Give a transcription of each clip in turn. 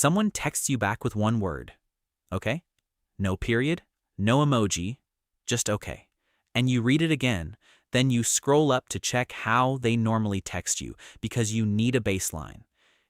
Someone texts you back with one word, okay? No period, no emoji, just okay. And you read it again, then you scroll up to check how they normally text you because you need a baseline.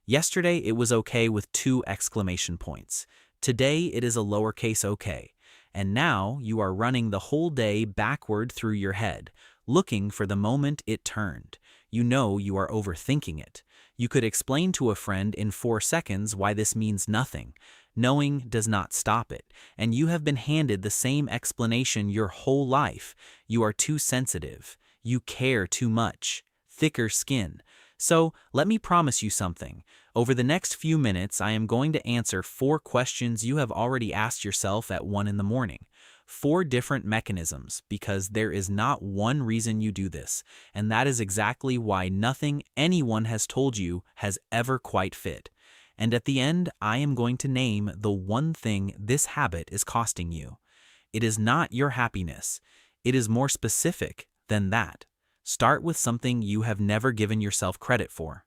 Yesterday it was okay with 2 exclamation points. Today it is a lowercase okay. And now you are running the whole day backward through your head, looking for the moment it turned. You know you are overthinking it. You could explain to a friend in 4 seconds why this means nothing. Knowing does not stop it, and you have been handed the same explanation your whole life. You are too sensitive. You care too much. Thicker skin. So, let me promise you something. Over the next few minutes, I am going to answer 4 questions you have already asked yourself at 1 in the morning. 4 different mechanisms, because there is not one reason you do this, and that is exactly why nothing anyone has told you has ever quite fit. And at the end, I am going to name the one thing this habit is costing you. It is not your happiness. It is more specific than that. Start with something you have never given yourself credit for.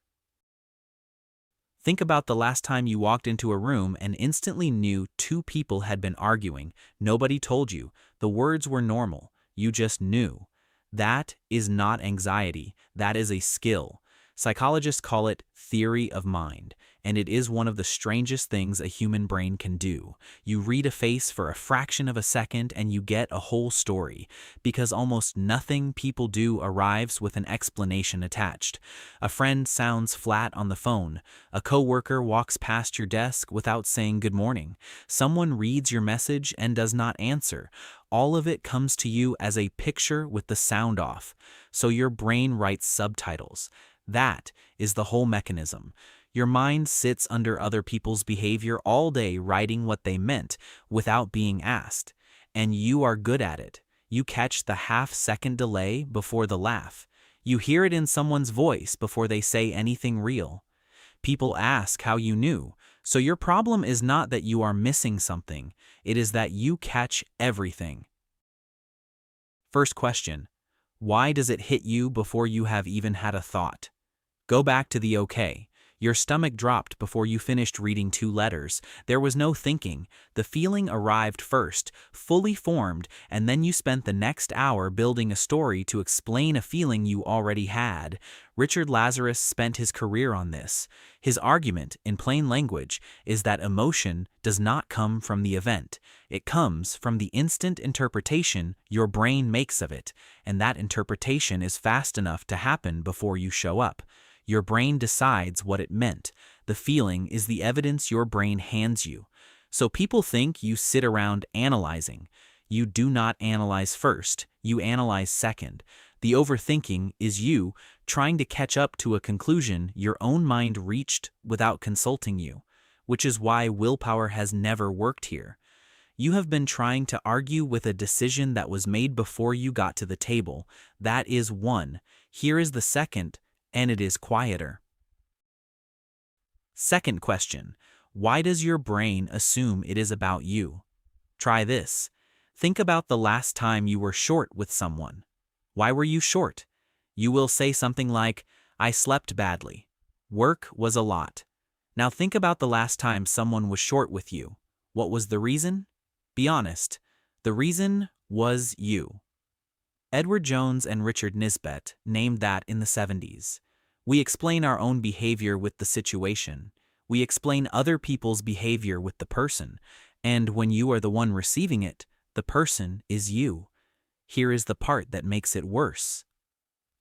Think about the last time you walked into a room and instantly knew 2 people had been arguing. Nobody told you. The words were normal. You just knew. That is not anxiety. That is a skill. Psychologists call it theory of mind, and it is one of the strangest things a human brain can do. You read a face for a fraction of a second and you get a whole story, because almost nothing people do arrives with an explanation attached. A friend sounds flat on the phone. A coworker walks past your desk without saying good morning. Someone reads your message and does not answer. All of it comes to you as a picture with the sound off, so your brain writes subtitles. That is the whole mechanism. Your mind sits under other people's behavior all day writing what they meant without being asked. And you are good at it. You catch the half-second delay before the laugh. You hear it in someone's voice before they say anything real. People ask how you knew. So your problem is not that you are missing something. It is that you catch everything. First question. Why does it hit you before you have even had a thought? Go back to the okay. Your stomach dropped before you finished reading 2 letters. There was no thinking. The feeling arrived first, fully formed, and then you spent the next hour building a story to explain a feeling you already had. Richard Lazarus spent his career on this. His argument, in plain language, is that emotion does not come from the event. It comes from the instant interpretation your brain makes of it, and that interpretation is fast enough to happen before you show up. Your brain decides what it meant. The feeling is the evidence your brain hands you. So people think you sit around analyzing. You do not analyze first, you analyze second. The overthinking is you trying to catch up to a conclusion your own mind reached without consulting you, which is why willpower has never worked here. You have been trying to argue with a decision that was made before you got to the table. That is one. Here is the second. And it is quieter. Second question, why does your brain assume it is about you? Try this. Think about the last time you were short with someone. Why were you short? You will say something like, I slept badly. Work was a lot. Now think about the last time someone was short with you. What was the reason? Be honest. The reason was you. Edward Jones and Richard Nisbett named that in the 70s. We explain our own behavior with the situation. We explain other people's behavior with the person. And when you are the one receiving it, the person is you. Here is the part that makes it worse.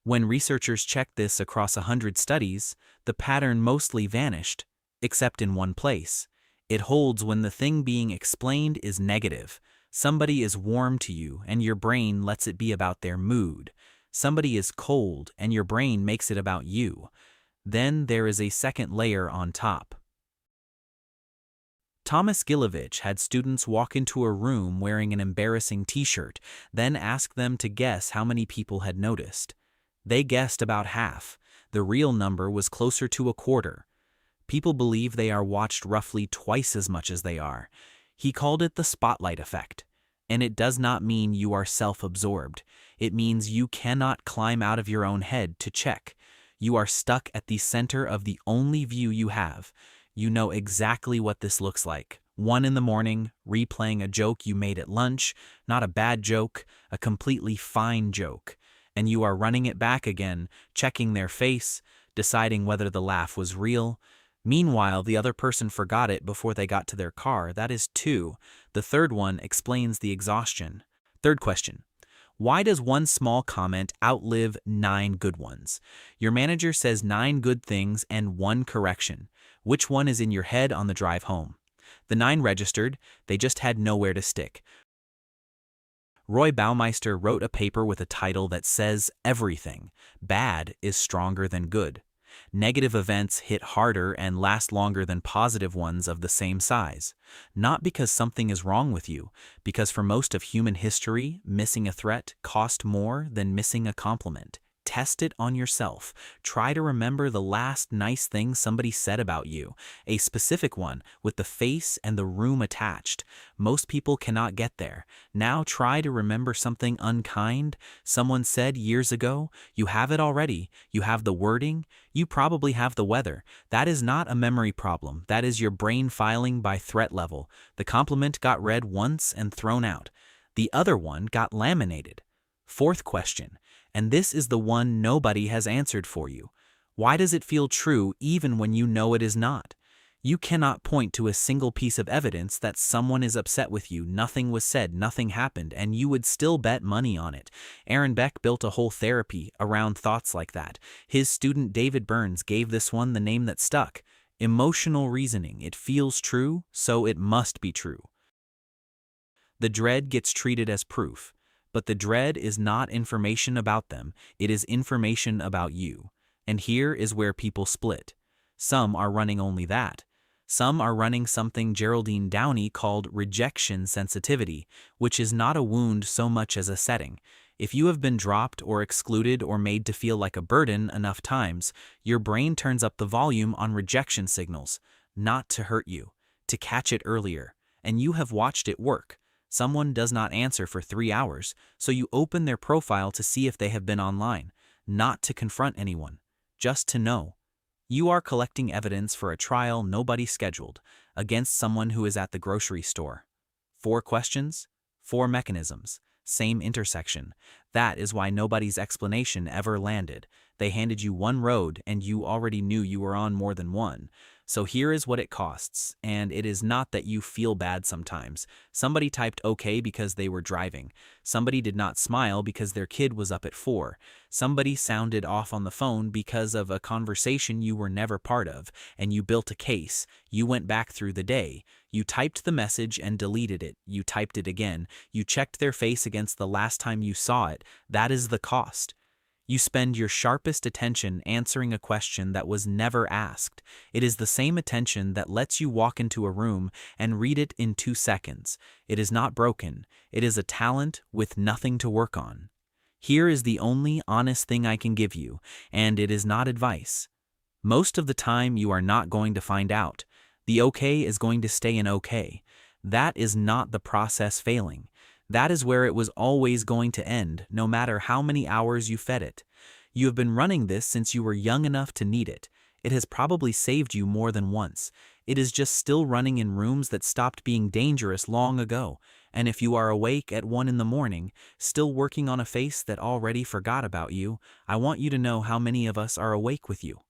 When researchers checked this across 100 studies, the pattern mostly vanished, except in one place. It holds when the thing being explained is negative. Somebody is warm to you and your brain lets it be about their mood. Somebody is cold and your brain makes it about you. Then there is a second layer on top. Thomas Gilovich had students walk into a room wearing an embarrassing t-shirt, then ask them to guess how many people had noticed. They guessed about half. The real number was closer to a quarter. People believe they are watched roughly twice as much as they are. He called it the spotlight effect. And it does not mean you are self-absorbed. It means you cannot climb out of your own head to check. You are stuck at the center of the only view you have. You know exactly what this looks like. 1 in the morning, replaying a joke you made at lunch, not a bad joke, a completely fine joke. And you are running it back again, checking their face, deciding whether the laugh was real. Meanwhile, the other person forgot it before they got to their car. That is 2. The third one explains the exhaustion. Third question. Why does one small comment outlive 9 good ones? Your manager says 9 good things and 1 correction. Which one is in your head on the drive home? The 9 registered, they just had nowhere to stick. Roy Baumeister wrote a paper with a title that says everything. Bad is stronger than good. Negative events hit harder and last longer than positive ones of the same size. Not because something is wrong with you, because for most of human history, missing a threat cost more than missing a compliment. Test it on yourself. Try to remember the last nice thing somebody said about you, a specific one with the face and the room attached. Most people cannot get there. Now try to remember something unkind someone said years ago. You have it already. You have the wording. You probably have the weather. That is not a memory problem. That is your brain filing by threat level. The compliment got read once and thrown out. The other one got laminated. Fourth question. And this is the one nobody has answered for you. Why does it feel true even when you know it is not? You cannot point to a single piece of evidence that someone is upset with you, nothing was said, nothing happened, and you would still bet money on it. Aaron Beck built a whole therapy around thoughts like that. His student David Burns gave this one the name that stuck. Emotional reasoning. It feels true, so it must be true. The dread gets treated as proof. But the dread is not information about them, it is information about you. And here is where people split. Some are running only that. Some are running something Geraldine Downey called rejection sensitivity, which is not a wound so much as a setting. If you have been dropped or excluded or made to feel like a burden enough times, your brain turns up the volume on rejection signals, not to hurt you, to catch it earlier. And you have watched it work. Someone does not answer for 3 hours, so you open their profile to see if they have been online, not to confront anyone, just to know. You are collecting evidence for a trial nobody scheduled against someone who is at the grocery store. 4 questions, 4 mechanisms, same intersection. That is why nobody's explanation ever landed. They handed you one road and you already knew you were on more than one. So here is what it costs, and it is not that you feel bad sometimes. Somebody typed okay because they were driving. Somebody did not smile because their kid was up at 4. Somebody sounded off on the phone because of a conversation you were never part of, and you built a case. You went back through the day. You typed the message and deleted it. You typed it again. You checked their face against the last time you saw it. That is the cost. You spend your sharpest attention answering a question that was never asked. It is the same attention that lets you walk into a room and read it in 2 seconds. It is not broken. It is a talent with nothing to work on. Here is the only honest thing I can give you, and it is not advice. Most of the time you are not going to find out. The okay is going to stay an okay. That is not the process failing. That is where it was always going to end, no matter how many hours you fed it. You have been running this since you were young enough to need it. It has probably saved you more than once. It is just still running in rooms that stopped being dangerous long ago. And if you are awake at 1 in the morning, still working on a face that already forgot about you, I want you to know how many of us are awake with you.